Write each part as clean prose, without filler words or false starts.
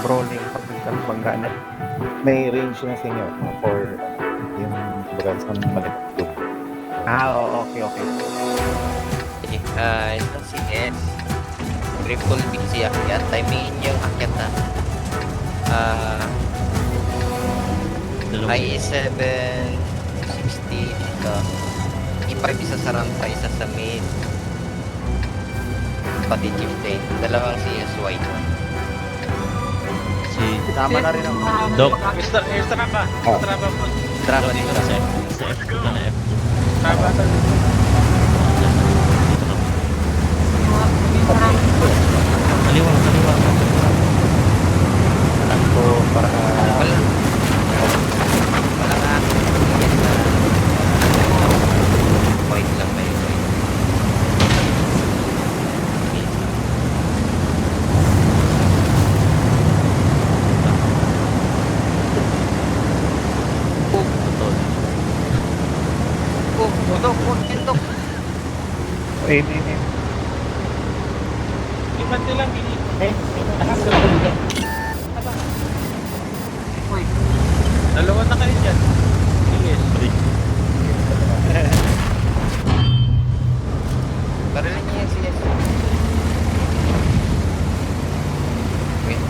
crawling pag nagkabanggaan. May range na sa inyo for yung bagal sa malagdag. Oo, okay. Ito si S. Triple big si akyat. Timingin yung akyat na. IE7 60 ito. E5 isa sa rampa, isa sa mid. Pati chieftain. Dalawang CSY. Tama na rin ang Doc. Extra ba? Oh. Extra ba po? Drama Dito dito. na sa F. Sa F. Dito na F. Tama sa Kaliwa. ko para Wala. Wala nga. Wait lang ba yun? Tok. eh. Iban nilang ini. Dalawa na kayo dyan. Yes. Barilin niya yung CS. Wait.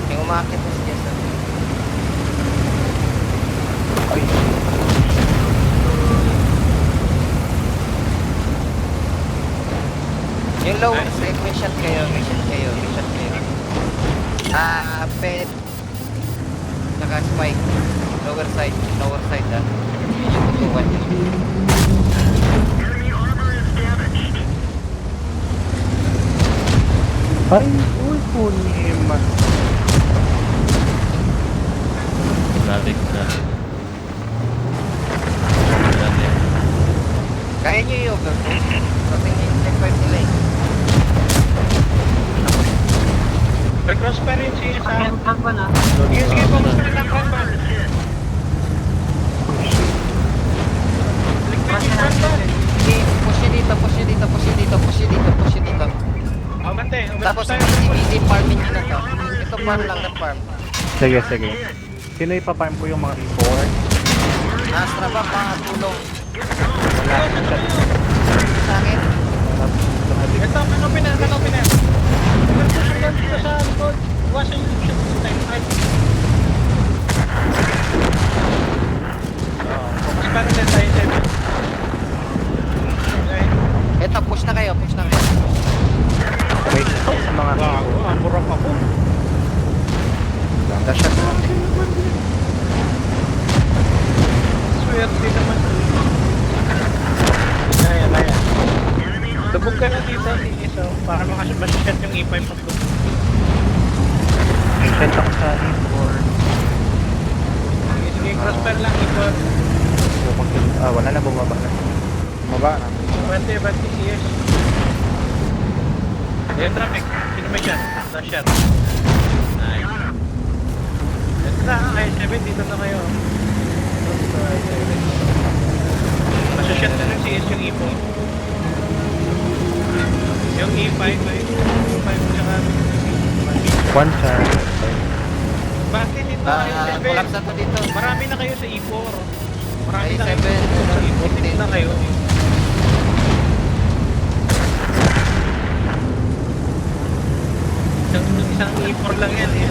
Yung umakit na CS. Ay, Yung lower side, may shot kayo. Pet. Saka spike. Lower side ah. Yung tutukan. ay, uy, punim. Traffic na. Kaya nyo yung overpost. Kasi yung check 5 nila eh. May crossfire yun siya sa... Sige, focus na lang crossfire. Ligpit yung crossfire. Sige, push nyo dito. O, bante. Tapos easy farming nyo na to. Ito farm lang na farm. Sige. Sino ipaparm ko yung mga report? Astra ba, tulong Wala. sa akin? Ito, kanopin na. Mag-push lang dito sa likod. Iwasan yung shot sa time. Focus pa rin tayo 7. Ito, push na kayo. Wait, sa mga Gago, amurap ako. dashat na. Swerte naman. Ayan. Lubog ka lang dito, isa. Para makasya-shot yung E5 mo. Send ako sa report. Sige, crossfire lang, E4. Wala na, bumaba na. Bante, CS. Ayan, traffic. Sino may shot? Na-shot. Nice. Ito na, I7, dito na kayo. Masya-shot na ng CS yung E4. Yung E5 tsaka One shot. bakit dito kayo Collapse na to dito. Marami na kayo sa E4. Marami na I7, kayo sa E4. Dito na kayo. Isang E4 lang yan eh.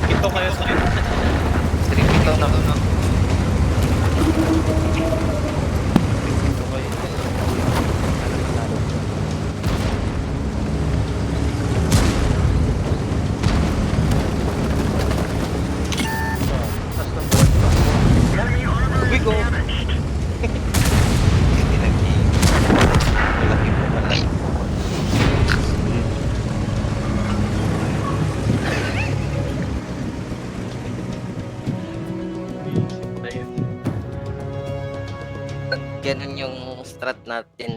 3. Ito kayo sa Strip ito na to. Bigo. Malaki po pala. Ganun yung strat natin